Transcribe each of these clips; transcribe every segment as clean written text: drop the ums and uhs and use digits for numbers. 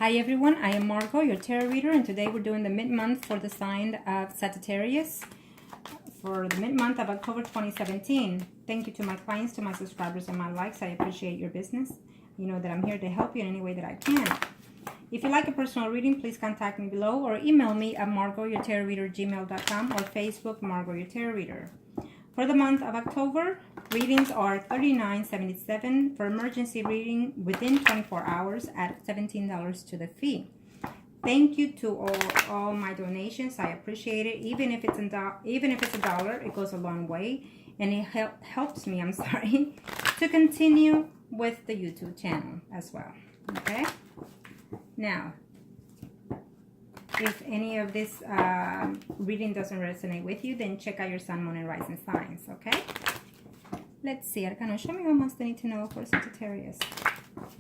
Hi everyone, I am Margo, your tarot reader, and today we're doing the mid-month for the sign of Sagittarius for the mid-month of October 2017. Thank you to my clients, to my subscribers, and my likes. I appreciate your business. You know that I'm here to help you in any way that I can. If you like a personal reading, please contact me below or email me at margourtarotreader@gmail.com or Facebook Margo Your Tarot Reader. For the month of October, readings are $39.77 for emergency reading within 24 hours at $17 to the fee. Thank you to all my donations. I appreciate it. Even if it's a dollar, it goes a long way, and it helps me. I'm sorry, to continue with the YouTube channel as well. Okay. Now, if any of this reading doesn't resonate with you, then check out your sun, moon, and rising signs, okay? Let's see. Arcana, show me what most they need to know for Sagittarius.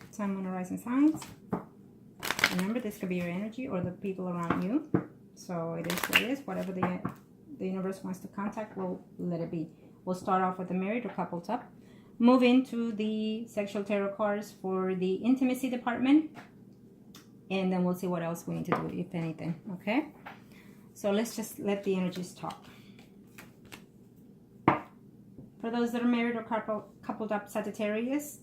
Sun, moon, and rising signs. Remember, this could be your energy or the people around you. So it is what it is. Whatever the universe wants to contact, we'll let it be. We'll start off with the married or coupled up. Move into the sexual tarot cards for the intimacy department. And then we'll see what else we need to do, if anything, okay? So let's just let the energies talk. For those that are married or coupled up Sagittarius,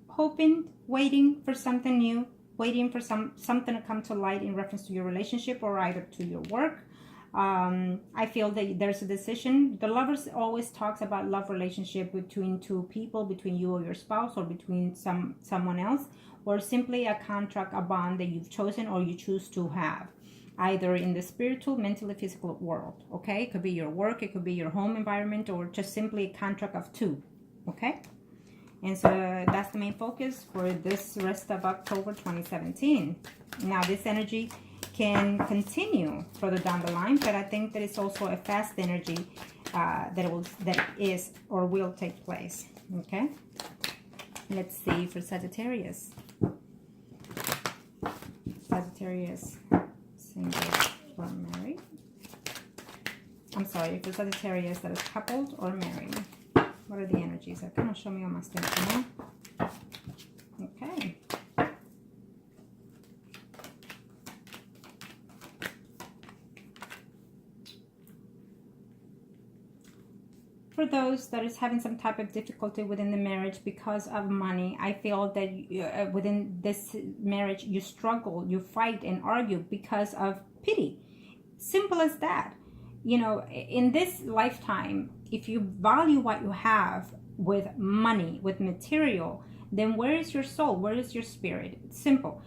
hoping, waiting for something new, waiting for something to come to light in reference to your relationship or either to your work. I feel that there's a decision. The Lovers always talks about love relationship between two people, between you or your spouse, or between someone else, or simply a contract, a bond that you've chosen or you choose to have, either in the spiritual, mentally, physical world. Okay, it could be your work, it could be your home environment, or just simply a contract of two. Okay, and so that's the main focus for this rest of October 2017. Now, this energy can continue further down the line, but I think that it's also a fast energy that is or will take place. Okay, let's see for Sagittarius. Sagittarius, single or married. I'm sorry, for Sagittarius that is coupled or married. What are the energies? Kind of show me on my station now. Okay. For those that is having some type of difficulty within the marriage because of money, I feel that within this marriage you struggle, you fight and argue because of pity. Simple as that. You know, in this lifetime, if you value what you have with money, with material, then where is your soul? Where is your spirit? It's simple.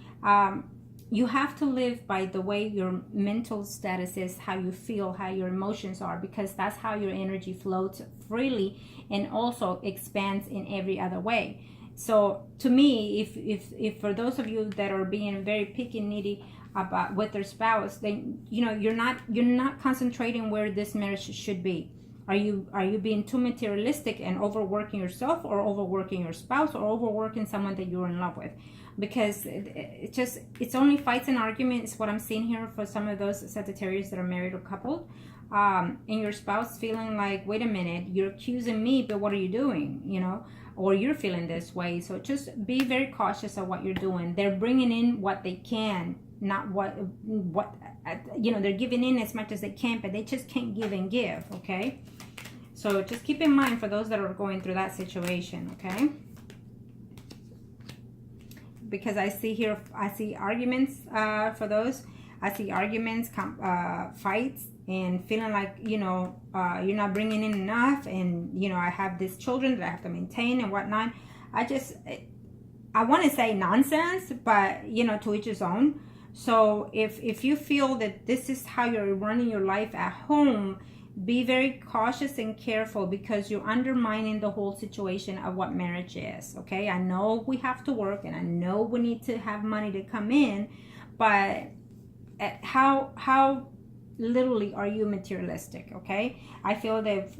You have to live by the way your mental status is, how you feel, how your emotions are, because that's how your energy floats freely and also expands in every other way. So to me, if for those of you that are being very picky and needy about with their spouse, then you know you're not concentrating where this marriage should be. Are you being too materialistic and overworking yourself, or overworking your spouse, or overworking someone that you're in love with? Because it's only fights and arguments, what I'm seeing here for some of those Sagittarius that are married or coupled. And your spouse feeling like, wait a minute, you're accusing me, but what are you doing? You know, or you're feeling this way. So just be very cautious of what you're doing. They're bringing in what they can, not what you know, they're giving in as much as they can, but they just can't give and give. Okay, so just keep in mind for those that are going through that situation. Okay, because I see here, I see arguments for those. I see arguments, fights, and feeling like, you know, you're not bringing in enough, and you know, I have these children that I have to maintain and whatnot. I want to say nonsense, but you know, to each his own. So if you feel that this is how you're running your life at home, be very cautious and careful, because you're undermining the whole situation of what marriage is. Okay, I know we have to work, and I know we need to have money to come in, but how literally are you materialistic? Okay, I feel that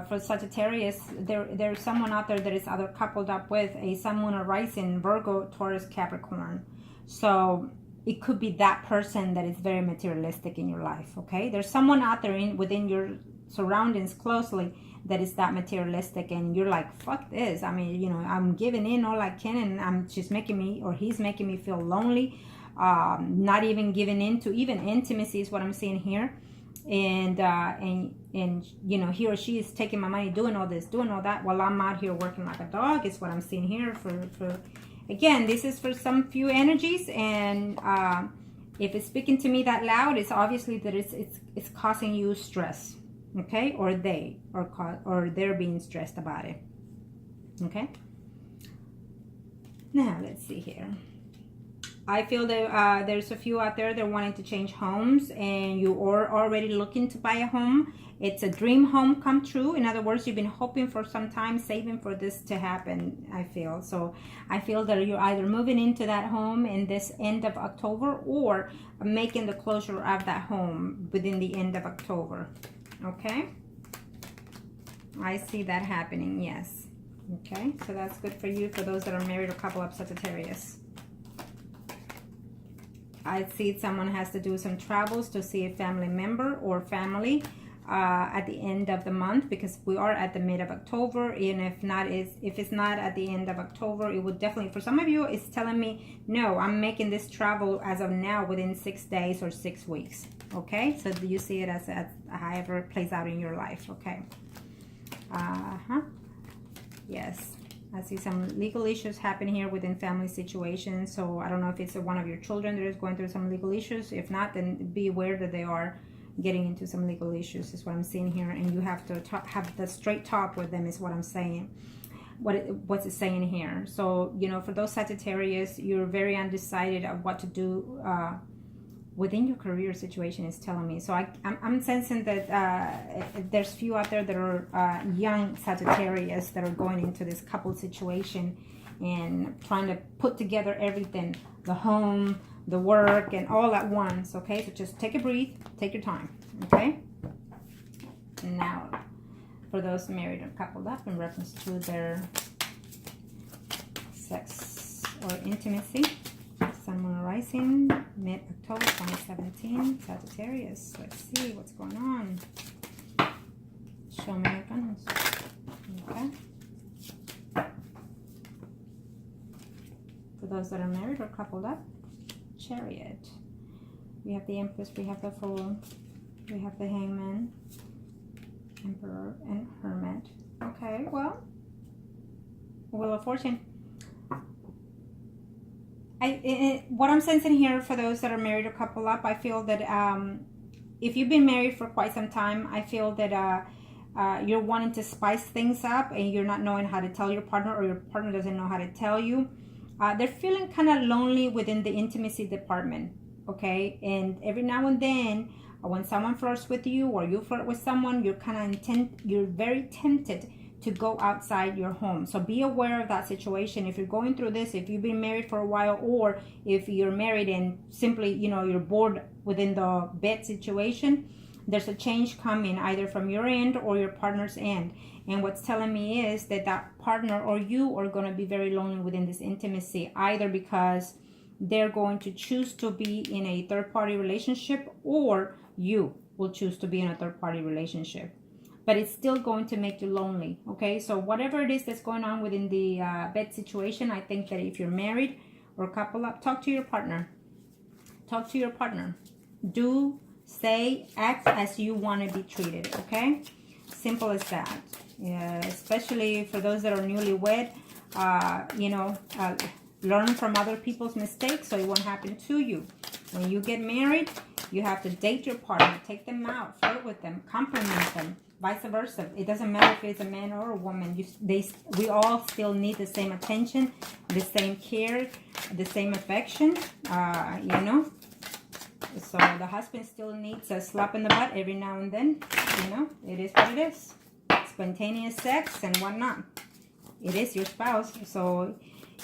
for Sagittarius, there's someone out there that is either coupled up with a sun, moon, or rising Virgo, Taurus, Capricorn. So it could be that person that is very materialistic in your life. Okay, there's someone out there within your surroundings closely that is that materialistic, and you're like, fuck this. I mean, you know, I'm giving in all I can, and I'm just making me, or he's making me feel lonely. Not even giving in to even intimacy is what I'm seeing here. And you know, he or she is taking my money, doing all this, doing all that, while I'm out here working like a dog, is what I'm seeing here. For again, this is for some few energies, and if it's speaking to me that loud, it's obviously that it's causing you stress, okay? Or they're being stressed about it, okay? Now let's see here. I feel that there's a few out there that are wanting to change homes, and you are already looking to buy a home. It's a dream home come true. In other words, you've been hoping for some time, saving for this to happen, I feel. So I feel that you're either moving into that home in this end of October, or making the closure of that home within the end of October. Okay? I see that happening, yes. Okay, so that's good for you, for those that are married or couple up Sagittarius. I see someone has to do some travels to see a family member or family at the end of the month, because we are at the mid of October. And if it's not at the end of October, it would definitely, for some of you, it's telling me, no, I'm making this travel as of now within 6 days or 6 weeks. Okay, so do you see it as however it plays out in your life? Okay. Yes. I see some legal issues happen here within family situations. So I don't know if it's one of your children that is going through some legal issues. If not, then be aware that they are getting into some legal issues, is what I'm seeing here. And you have to have the straight talk with them, is what I'm saying. What's it saying here? So, you know, for those Sagittarius, you're very undecided of what to do within your career situation, is telling me. So I'm sensing that there's few out there that are young Sagittarius that are going into this couple situation and trying to put together everything, the home, the work, and all at once. Okay, so just take a breath, take your time. Okay, now for those married or coupled up, in reference to their sex or intimacy, Sun, Moon, Rising, mid-October 2017, Sagittarius. Let's see what's going on. Show me your guns. Okay. For those that are married or coupled up, Chariot. We have the Empress, we have the Fool, we have the Hangman, Emperor, and Hermit. Okay, well, Wheel of Fortune. What I'm sensing here for those that are married or couple up, I feel that if you've been married for quite some time, I feel that you're wanting to spice things up, and you're not knowing how to tell your partner, or your partner doesn't know how to tell you. They're feeling kind of lonely within the intimacy department, okay? And every now and then, when someone flirts with you, or you flirt with someone, you're very tempted to go outside your home. So be aware of that situation. If you're going through this, if you've been married for a while, or if you're married and simply, you know, you're bored within the bed situation, there's a change coming either from your end or your partner's end. And what's telling me is that that partner or you are going to be very lonely within this intimacy, either because they're going to choose to be in a third-party relationship, or you will choose to be in a third-party relationship. But it's still going to make you lonely, okay? So whatever it is that's going on within the bed situation, I think that if you're married or couple up, talk to your partner. Talk to your partner. Do, say, act as you want to be treated, okay? Simple as that. Yeah, especially for those that are newlywed, learn from other people's mistakes so it won't happen to you. When you get married, you have to date your partner, take them out, flirt with them, compliment them, vice versa. It doesn't matter if it's a man or a woman. We all still need the same attention, the same care, the same affection, So the husband still needs a slap in the butt every now and then. It is what it is. Spontaneous sex and whatnot. It is your spouse, so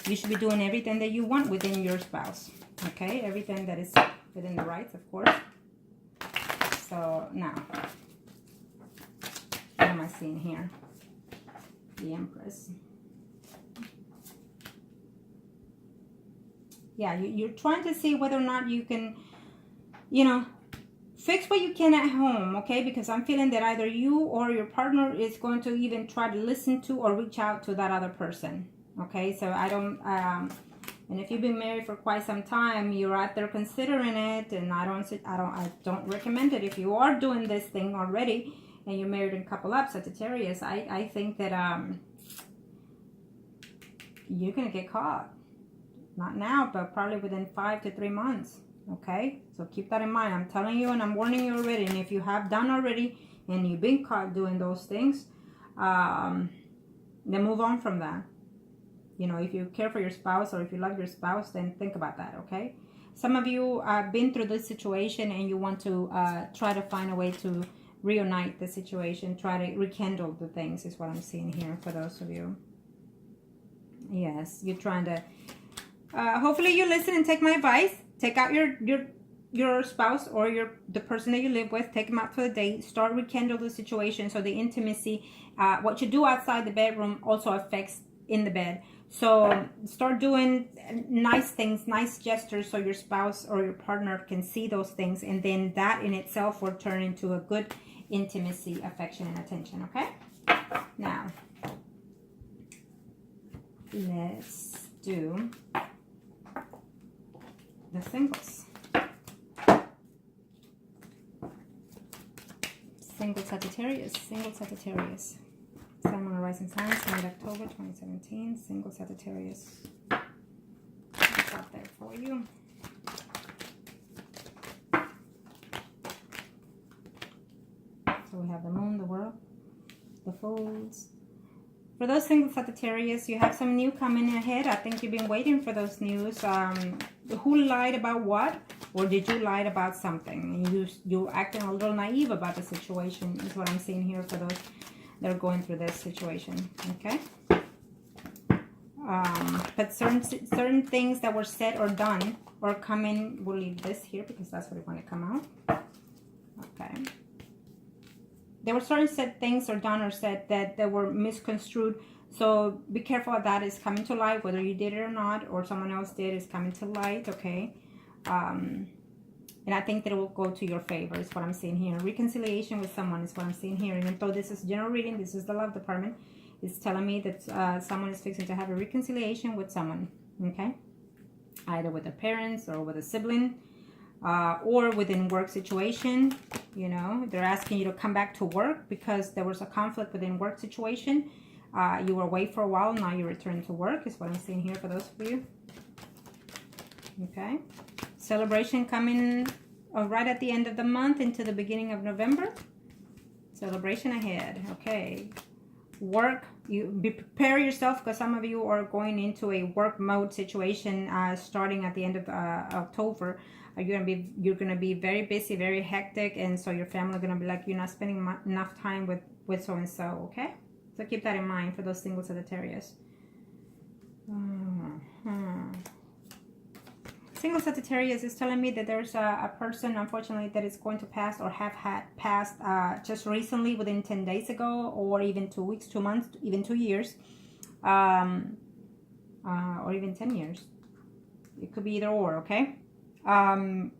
you should be doing everything that you want within your spouse. Okay, everything that is within the rights, of course. So now, what am I seeing here? The Empress. Yeah, you're trying to see whether or not you can, fix what you can at home, okay? Because I'm feeling that either you or your partner is going to even try to listen to or reach out to that other person, okay? So I don't, and if you've been married for quite some time, you're out there considering it, and I don't recommend it. If you are doing this thing already and you're married and couple up, Sagittarius, I think that you're gonna get caught. Not now, but probably within 5 to 3 months. Okay, so keep that in mind. I'm telling you and I'm warning you already. And if you have done already and you've been caught doing those things, then move on from that. You know, if you care for your spouse or if you love your spouse, then think about that, okay? Some of you have been through this situation and you want to try to find a way to reunite the situation, try to rekindle the things is what I'm seeing here for those of you. Yes, you're trying to, hopefully you listen and take my advice. Take out your spouse or the person that you live with. Take them out for the date. Start rekindle the situation. So the intimacy, what you do outside the bedroom also affects in the bed. So start doing nice things, nice gestures, so your spouse or your partner can see those things, and then that in itself will turn into a good intimacy, affection, and attention. Okay. Now let's do the singles. Single Sagittarius. Single Sagittarius. Sun, Moon, Rising Sign, mid-October 2017. Single Sagittarius. What's out there for you? So we have the Moon, the World, the Fools. For those single Sagittarius, you have some new coming ahead. I think you've been waiting for those news. Who lied about what? Or did you lie about something? And you're acting a little naive about the situation is what I'm seeing here for those that are going through this situation. Okay? But certain things that were said or done or coming, we'll leave this here because that's what we want to come out. Okay. There were certain said things or done or said that were misconstrued. So be careful of that. Is coming to light, whether you did it or not, or someone else did, is coming to light, okay? And I think that it will go to your favor, is what I'm seeing here. Reconciliation with someone is what I'm seeing here. Even though this is general reading, this is the love department. It's telling me that someone is fixing to have a reconciliation with someone, okay? Either with their parents or with a sibling. Or within work situation, you know, they're asking you to come back to work because there was a conflict within work situation. You were away for a while, now you return to work is what I'm seeing here for those of you. Okay. Celebration coming right at the end of the month into the beginning of November. Celebration ahead. Okay. Work, prepare yourself because some of you are going into a work mode situation starting at the end of October. You're gonna be very busy, very hectic, and so your family are gonna be like, you're not spending enough time with so and so. Okay, so keep that in mind for those single Sagittarius. Single Sagittarius is telling me that there's a person, unfortunately, that is going to pass or have had passed just recently, within 10 days ago, or even 2 weeks, 2 months, even 2 years, or even 10 years. It could be either or, okay? And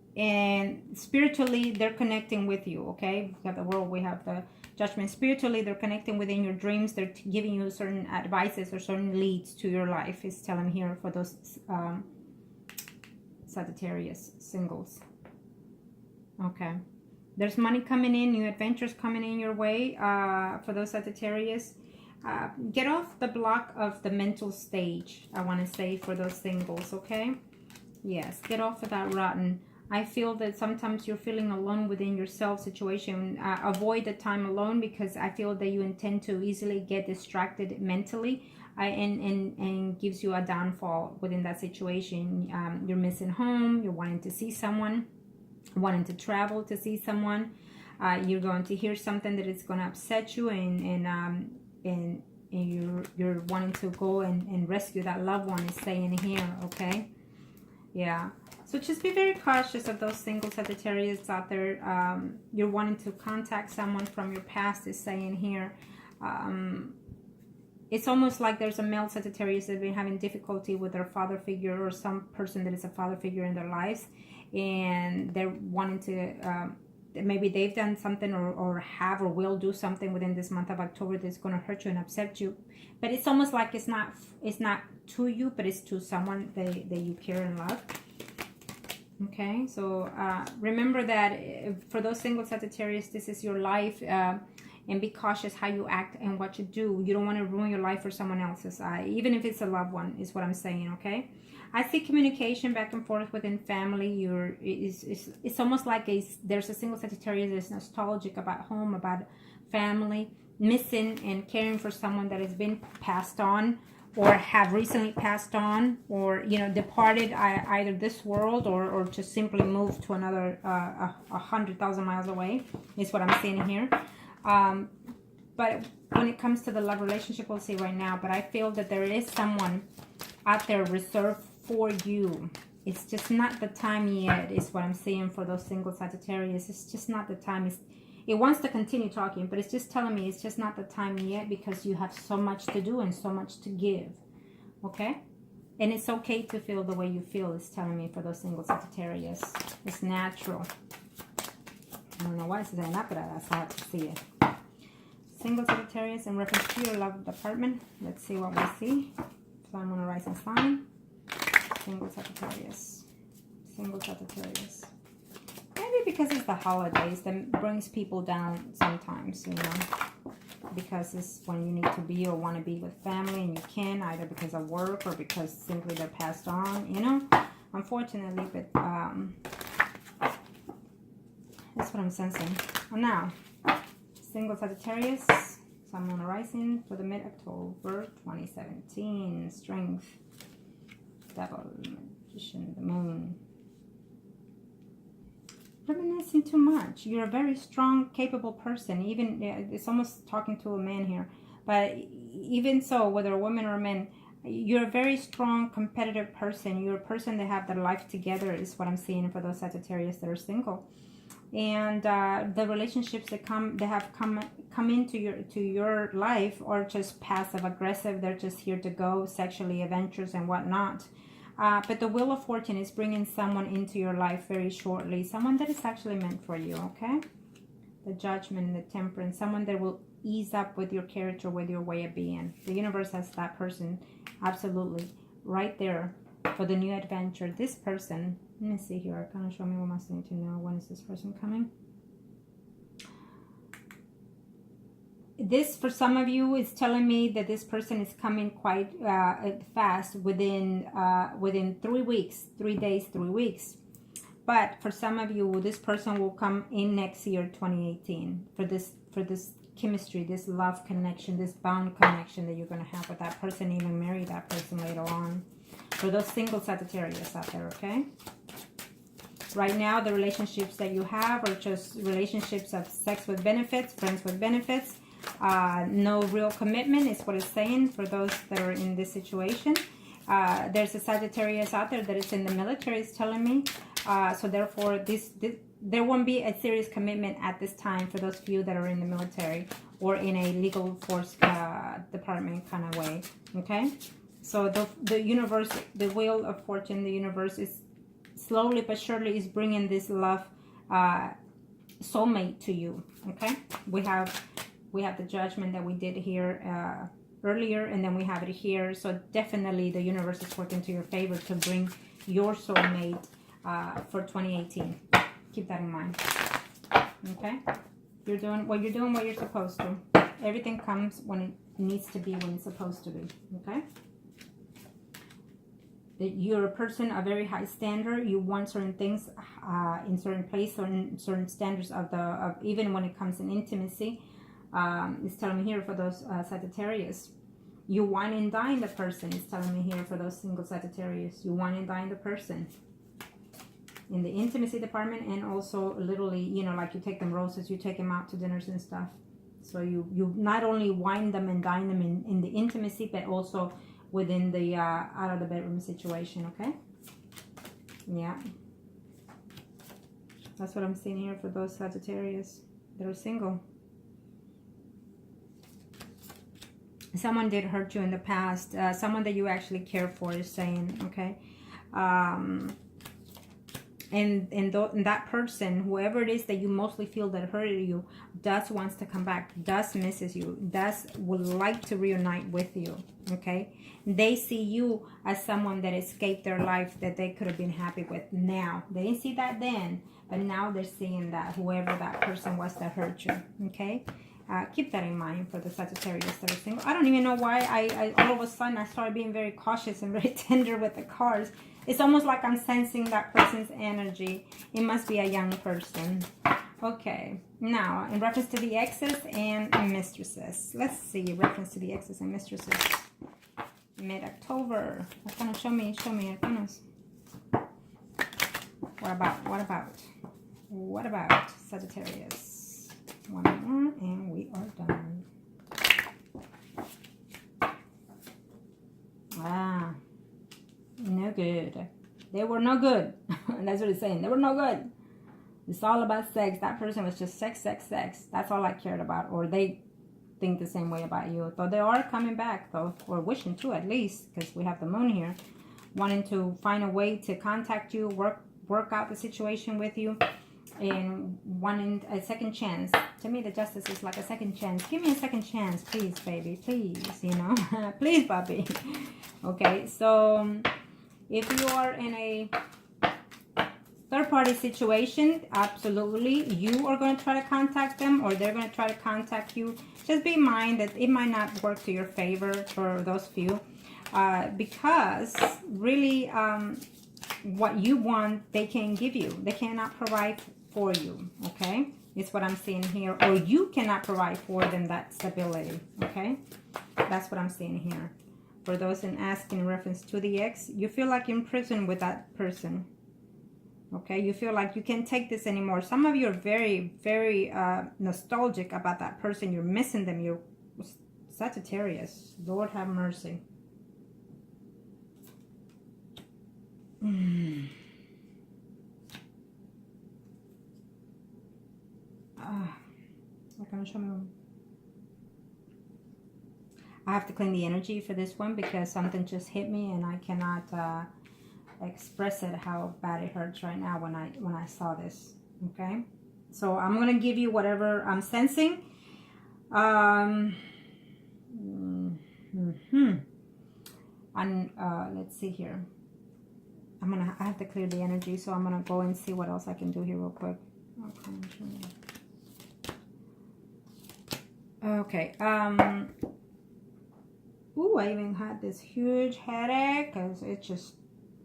spiritually, they're connecting with you, okay? We have the World, we have the Judgment. Spiritually, they're connecting within your dreams. They're giving you certain advices or certain leads to your life, is telling here for those Sagittarius singles. Okay, there's money coming in, new adventures coming in your way for those Sagittarius. Get off the block of the mental stage, I want to say, for those singles. Okay, yes, get off of that rotten. I feel that sometimes you're feeling alone within yourself situation. Avoid the time alone, because I feel that you intend to easily get distracted mentally. And gives you a downfall within that situation. You're missing home, you're wanting to see someone, wanting to travel to see someone. You're going to hear something that is going to upset you, and you're wanting to go and rescue that loved one, is saying here, okay? Yeah. So just be very cautious of those single Sagittarius out there. You're wanting to contact someone from your past, is saying here. It's almost like there's a male Sagittarius that's been having difficulty with their father figure, or some person that is a father figure in their lives, and they're wanting to, maybe they've done something or have or will do something within this month of October that's going to hurt you and upset you. But it's almost like it's not to you, but it's to someone that you care and love. Okay, so remember that for those single Sagittarius, this is your life. And be cautious how you act and what you do. You don't want to ruin your life for someone else's. Even if it's a loved one, is what I'm saying, okay? I see communication back and forth within family. It's almost like there's a single Sagittarius that's nostalgic about home, about family, missing and caring for someone that has been passed on or have recently passed on, or, you know, departed either this world or just simply moved to another 100,000 miles away, is what I'm seeing here. But when it comes to the love relationship, we'll see right now. But I feel that there is someone out there reserved for you. It's just not the time yet, is what I'm seeing for those single Sagittarius. It's just not the time. It wants to continue talking, but it's just telling me it's just not the time yet because you have so much to do and so much to give. Okay? And it's okay to feel the way you feel, it's telling me for those single Sagittarius. It's natural. I don't know why it's saying that, but that's how I have to see it. Single Sagittarius in reference to your love department. Let's see what we see. Sun, Moon, Rising sign. Single Sagittarius. Single Sagittarius. Maybe because it's the holidays that brings people down sometimes, you know. Because it's when you need to be or want to be with family and you can, either because of work or because simply they're passed on, you know. Unfortunately, but that's what I'm sensing. Well, now, single Sagittarius, Sun, Moon, Rising for the mid-October 2017. Strength, Devil, Magician, the Moon. Reminiscing too much. You're a very strong, capable person. Even, it's almost talking to a man here. But even so, whether a woman or a man, you're a very strong, competitive person. You're a person that have their life together, is what I'm seeing for those Sagittarius that are single. And the relationships that have come into your life are just passive aggressive. They're just here to go, sexually adventurous and whatnot. But the Wheel of Fortune is bringing someone into your life very shortly. Someone that is actually meant for you, okay? The Judgment, the Temperance. Someone that will ease up with your character, with your way of being. The universe has that person absolutely right there for the new adventure. This person, let me see here. Kind of show me what must I need to know. When is this person coming? This, for some of you, is telling me that this person is coming quite fast, within 3 weeks, 3 days, 3 weeks. But for some of you, this person will come in next year, 2018, for this chemistry, this love connection, this bound connection that you're going to have with that person, even marry that person later on. For those single Sagittarius out there, okay? Right now, the relationships that you have are just relationships of sex with benefits, friends with benefits. No real commitment is what it's saying for those that are in this situation. There's a Sagittarius out there that is in the military, is telling me. So therefore, there won't be a serious commitment at this time for those few that are in the military or in a legal force department kind of way. Okay? So the universe, the Wheel of Fortune, the universe is slowly but surely is bringing this love soulmate to you. Okay? We have the Judgment that we did here earlier, and then we have it here. So definitely the universe is working to your favor to bring your soulmate for 2018. Keep that in mind. Okay? You're doing what you're supposed to. Everything comes when it needs to be, when it's supposed to be. Okay? That you're a person of very high standard. You want certain things in certain place, certain standards of even when it comes in intimacy. It's telling me here for those Sagittarius. You wine and dine the person. It's telling me here for those single Sagittarius. You wine and dine the person. In the intimacy department, and also literally, you know, like you take them roses, you take them out to dinners and stuff. So you not only wine them and dine them in the intimacy, but also within the out of the bedroom situation, okay? Yeah. That's what I'm seeing here for those Sagittarius that are single. Someone did hurt you in the past. Someone that you actually care for is saying, okay? and that person, whoever it is that you mostly feel that hurted you, does wants to come back, does misses you, does would like to reunite with you. Okay, they see you as someone that escaped their life, that they could have been happy with. Now they didn't see that then, but now they're seeing that, whoever that person was that hurt you. Okay, keep that in mind for the Sagittarius that are single. I don't even know why I all of a sudden I started being very cautious and very tender with the cards. It's almost like I'm sensing that person's energy. It must be a young person. Okay, now in reference to the exes and mistresses. Let's see, reference to the exes and mistresses. Mid-October. Arcana, show me, Arcanas. What about Sagittarius? One more and we are done. Ah. No good. They were no good. That's what it's saying. They were no good. It's all about sex. That person was just sex. That's all I cared about. Or they think the same way about you. Though they are coming back, though, or wishing to at least, because we have the moon here, wanting to find a way to contact you, work out the situation with you, and wanting a second chance. To me, the Justice is like a second chance. Give me a second chance, please, baby. Please, you know. Please, Bobby. Okay, so if you are in a third-party situation, absolutely, you are going to try to contact them, or they're going to try to contact you. Just be in mind that it might not work to your favor for those few, because really what you want, they can't give you. They cannot provide for you, okay? It's what I'm seeing here. Or you cannot provide for them that stability, okay? That's what I'm seeing here. For those in asking in reference to the ex, you feel like you're in prison with that person. Okay, you feel like you can't take this anymore. Some of you are very, very nostalgic about that person. You're missing them. You're Sagittarius. Lord have mercy. Show me one. I have to clean the energy for this one because something just hit me and I cannot express it how bad it hurts right now when I saw this. Okay, so I'm gonna give you whatever I'm sensing. And let's see here. I have to clear the energy, so I'm gonna go and see what else I can do here real quick. Okay. Ooh, I even had this huge headache because it just,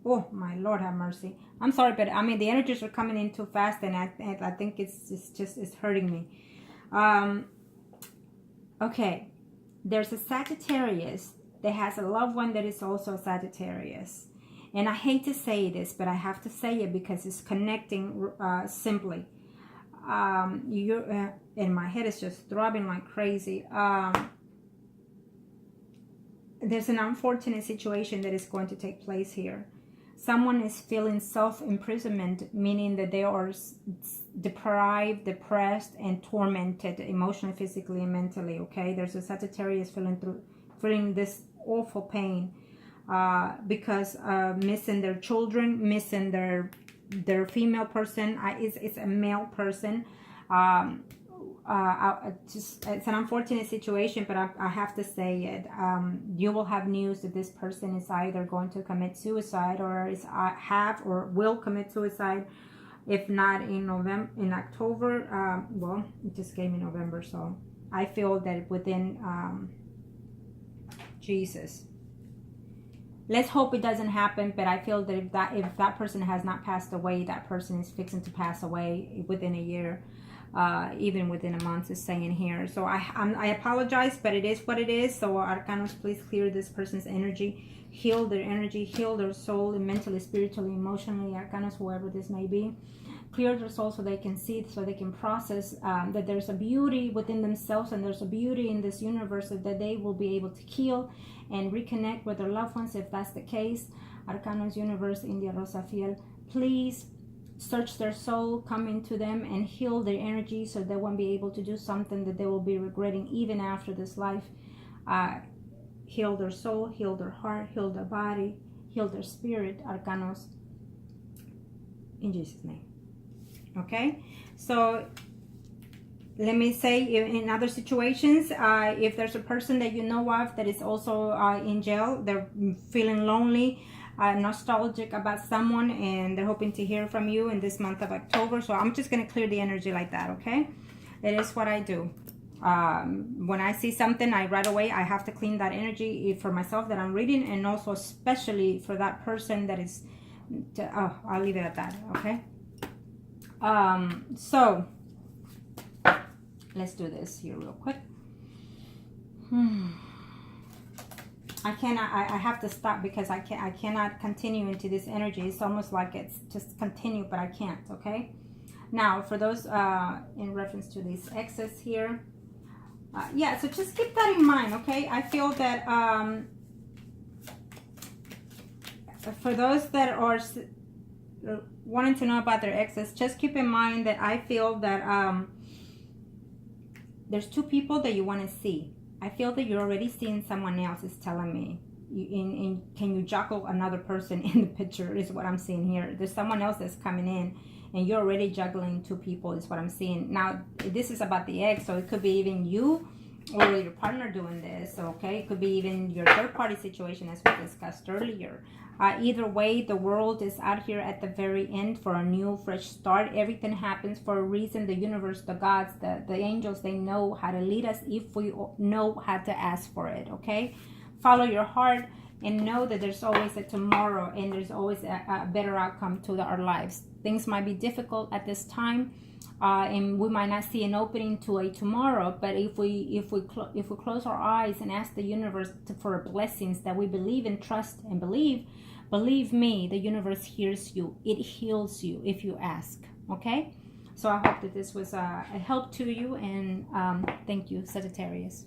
oh my Lord have mercy. I'm sorry, but I mean the energies are coming in too fast, and I think it's hurting me. Okay, there's a Sagittarius that has a loved one that is also a Sagittarius, and I hate to say this, but I have to say it because it's connecting simply. And my head is just throbbing like crazy. There's an unfortunate situation that is going to take place here. Someone is feeling self-imprisonment, meaning that they are deprived, depressed, and tormented emotionally, physically, and mentally. Okay, there's a Sagittarius feeling this awful pain because missing their children, missing their female person. It's a male person. It's an unfortunate situation, but I have to say it. You will have news that this person is either going to commit suicide or will commit suicide. If not in October, well, it just came in November, so I feel that within Jesus. Let's hope it doesn't happen, but I feel that if that person has not passed away, that person is fixing to pass away within a year. Even within a month is saying here. So I apologize, but it is what it is. So Arcanos, please clear this person's energy, heal their energy, heal their soul, and mentally, spiritually, emotionally. Arcanos, whoever this may be, clear their soul so they can see, so they can process that there's a beauty within themselves and there's a beauty in this universe that they will be able to heal and reconnect with their loved ones if that's the case. Arcanos, Universe, India Rosa Fiel, please search their soul, come into them and heal their energy so they won't be able to do something that they will be regretting even after this life. Heal their soul, heal their heart, heal their body, heal their spirit. Arcanos, in Jesus' name. Okay, so let me say, in other situations, if there's a person that you know of that is also in jail, they're feeling lonely, nostalgic about someone, and they're hoping to hear from you in this month of October. So I'm just going to clear the energy like that, okay? It is what I do. When I see something, right away I have to clean that energy for myself that I'm reading, and also especially for that person that is, I'll leave it at that, okay? So let's do this here real quick. I have to stop because I cannot continue into this energy. It's almost like it's just continue, but I can't, okay? Now, for those in reference to these exes here, yeah, so just keep that in mind, okay? I feel that for those that are wanting to know about their exes, just keep in mind that I feel that there's two people that you want to see. I feel that you're already seeing someone else, is telling me. Can you juggle another person in the picture, is what I'm seeing here. There's someone else that's coming in, and you're already juggling two people, is what I'm seeing. Now, this is about the ex, so it could be even you or your partner doing this, okay? It could be even your third-party situation, as we discussed earlier. Either way, the world is out here at the very end for a new, fresh start. Everything happens for a reason. The universe, the gods, the angels, they know how to lead us if we know how to ask for it, okay? Follow your heart and know that there's always a tomorrow, and there's always a better outcome to our lives. Things might be difficult at this time, and we might not see an opening to a tomorrow, but if we close our eyes and ask the universe for blessings that we believe and trust and believe me, the universe hears you. It heals you if you ask, okay? So I hope that this was a help to you, and thank you, Sagittarius.